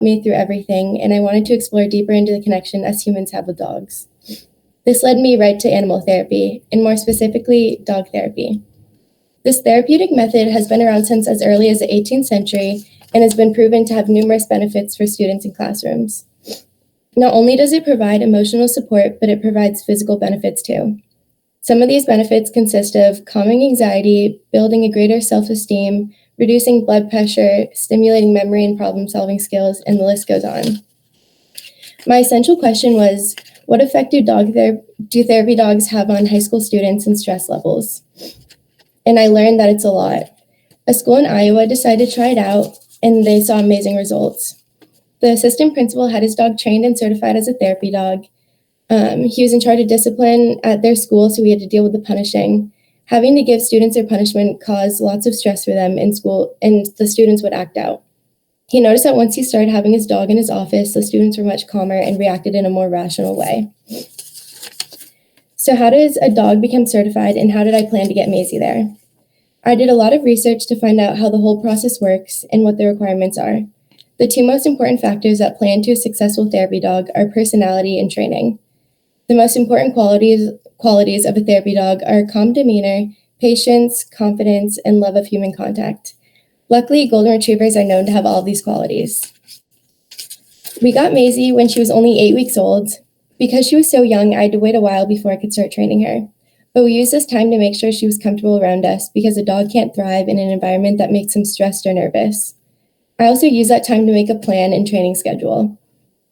me through everything, and I wanted to explore deeper into the connection us humans have with dogs. This led me right to animal therapy, and more specifically, dog therapy. This therapeutic method has been around since as early as the 18th century and has been proven to have numerous benefits for students in classrooms. Not only does it provide emotional support, but it provides physical benefits too. Some of these benefits consist of calming anxiety, building a greater self-esteem, reducing blood pressure, stimulating memory and problem-solving skills, and the list goes on. My essential question was, what effect do therapy dogs have on high school students and stress levels? And I learned that it's a lot. A school in Iowa decided to try it out, and they saw amazing results. The assistant principal had his dog trained and certified as a therapy dog. He was in charge of discipline at their school, so we had to deal with the punishing. Having to give students their punishment caused lots of stress for them in school, and the students would act out. He noticed that once he started having his dog in his office, the students were much calmer and reacted in a more rational way. So how does a dog become certified, and how did I plan to get Maisie there? I did a lot of research to find out how the whole process works and what the requirements are. The two most important factors that play into a successful therapy dog are personality and training. The most important qualities of a therapy dog are calm demeanor, patience, confidence, and love of human contact. Luckily, golden retrievers are known to have all of these qualities. We got Maisie when she was only 8 weeks old. Because she was so young, I had to wait a while before I could start training her. But we used this time to make sure she was comfortable around us because a dog can't thrive in an environment that makes him stressed or nervous. I also used that time to make a plan and training schedule.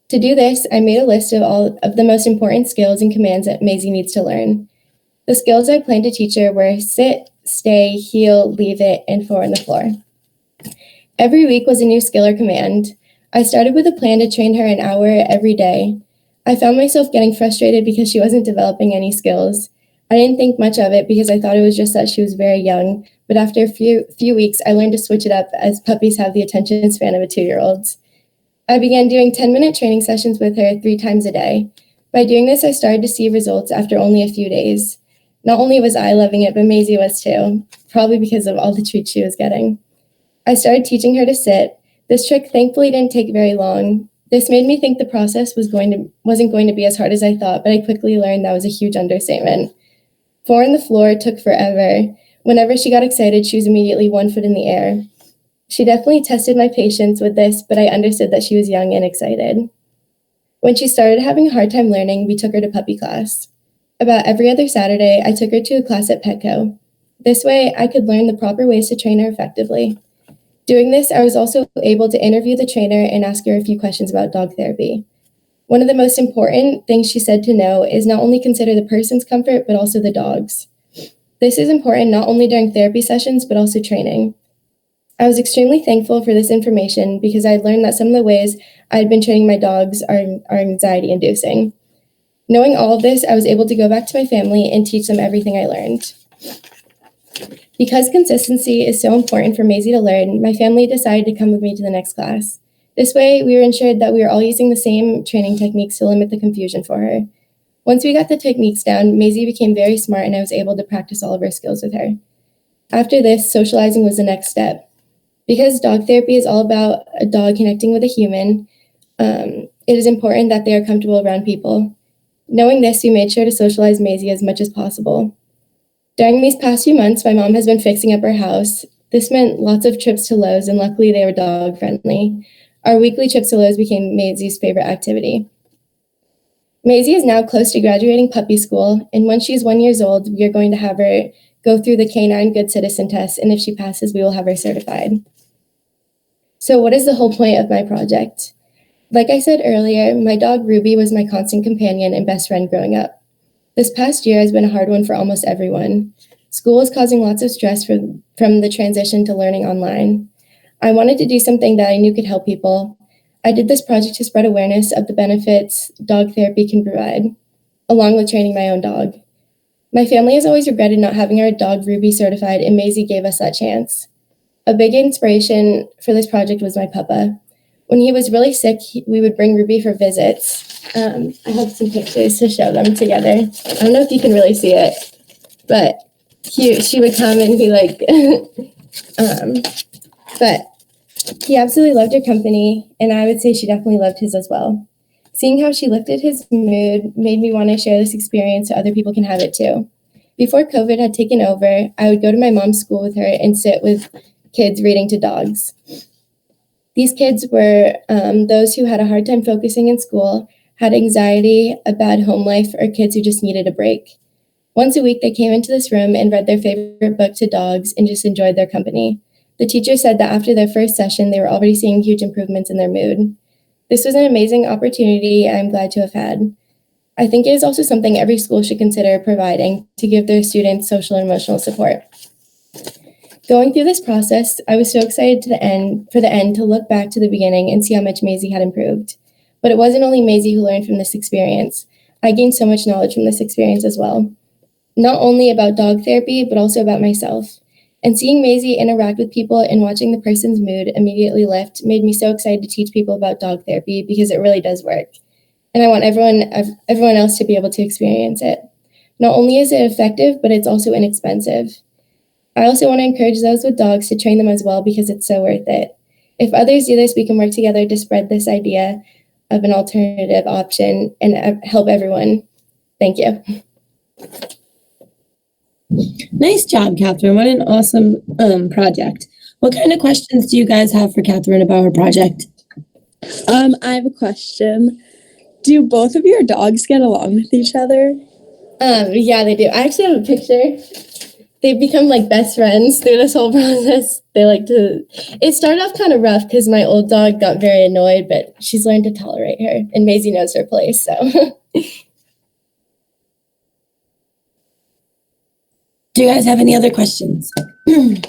To do this, I made a list of all of the most important skills and commands that Maisie needs to learn. The skills I planned to teach her were sit, stay, heel, leave it, and 4 on the floor. Every week was a new skill or command. I started with a plan to train her an hour every day. I found myself getting frustrated because she wasn't developing any skills. I didn't think much of it because I thought it was just that she was very young, but after a few weeks, I learned to switch it up as puppies have the attention span of a 2-year-old. I began doing 10-minute training sessions with her 3 times a day. By doing this, I started to see results after only a few days. Not only was I loving it, but Maisie was too, probably because of all the treats she was getting. I started teaching her to sit. This trick thankfully didn't take very long. This made me think the process wasn't going to be as hard as I thought, but I quickly learned that was a huge understatement. 4 on the floor took forever. Whenever she got excited, she was immediately 1 foot in the air. She definitely tested my patience with this, but I understood that she was young and excited. When she started having a hard time learning, we took her to puppy class. About every other Saturday, I took her to a class at Petco. This way, I could learn the proper ways to train her effectively. Doing this, I was also able to interview the trainer and ask her a few questions about dog therapy. One of the most important things she said to know is not only consider the person's comfort, but also the dog's. This is important not only during therapy sessions, but also training. I was extremely thankful for this information because I learned that some of the ways I had been training my dogs are anxiety-inducing. Knowing all of this, I was able to go back to my family and teach them everything I learned. Because consistency is so important for Maisie to learn, my family decided to come with me to the next class. This way, we were ensured that we were all using the same training techniques to limit the confusion for her. Once we got the techniques down, Maisie became very smart and I was able to practice all of her skills with her. After this, socializing was the next step. Because dog therapy is all about a dog connecting with a human, it is important that they are comfortable around people. Knowing this, we made sure to socialize Maisie as much as possible. During these past few months, my mom has been fixing up our house. This meant lots of trips to Lowe's, and luckily they were dog-friendly. Our weekly trips to Lowe's became Maisie's favorite activity. Maisie is now close to graduating puppy school, and when she's 1 year old, we are going to have her go through the Canine Good Citizen test, and if she passes, we will have her certified. So what is the whole point of my project? Like I said earlier, my dog Ruby was my constant companion and best friend growing up. This past year has been a hard one for almost everyone. School is causing lots of stress from the transition to learning online. I wanted to do something that I knew could help people. I did this project to spread awareness of the benefits dog therapy can provide, along with training my own dog. My family has always regretted not having our dog Ruby certified, and Maisie gave us that chance. A big inspiration for this project was my puppa. When he was really sick, we would bring Ruby for visits. I have some pictures to show them together. I don't know if you can really see it, but she would come and be like, but He absolutely loved her company, and I would say she definitely loved his as well. Seeing how she lifted his mood made me want to share this experience so other people can have it too. Before COVID had taken over, I would go to my mom's school with her and sit with kids reading to dogs. These kids were those who had a hard time focusing in school, had anxiety, a bad home life, or kids who just needed a break. Once a week, they came into this room and read their favorite book to dogs and just enjoyed their company. The teacher said that after their first session, they were already seeing huge improvements in their mood. This was an amazing opportunity I'm glad to have had. I think it is also something every school should consider providing to give their students social and emotional support. Going through this process, I was so excited for the end to look back to the beginning and see how much Maisie had improved. But it wasn't only Maisie who learned from this experience. I gained so much knowledge from this experience as well. Not only about dog therapy, but also about myself. And seeing Maisie interact with people and watching the person's mood immediately lift made me so excited to teach people about dog therapy because it really does work. And I want everyone else to be able to experience it. Not only is it effective, but it's also inexpensive. I also want to encourage those with dogs to train them as well because it's so worth it. If others do this, we can work together to spread this idea of an alternative option and help everyone. Thank you. Nice job, Kathryn. What an awesome project. What kind of questions do you guys have for Kathryn about her project? I have a question. Do both of your dogs get along with each other? Yeah, they do. I actually have a picture. They've become like best friends through this whole process. It started off kind of rough because my old dog got very annoyed, but she's learned to tolerate her, and Maisie knows her place, so. Do you guys have any other questions? Do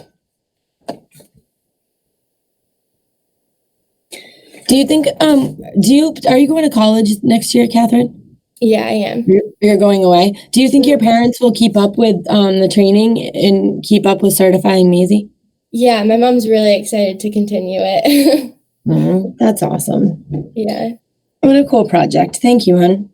you think, are you going to college next year, Kathryn? Yeah, I am. You're going away. Do you think your parents will keep up with the training and keep up with certifying Maisie? Yeah, my mom's really excited to continue it. That's awesome. Yeah. What a cool project. Thank you, hon.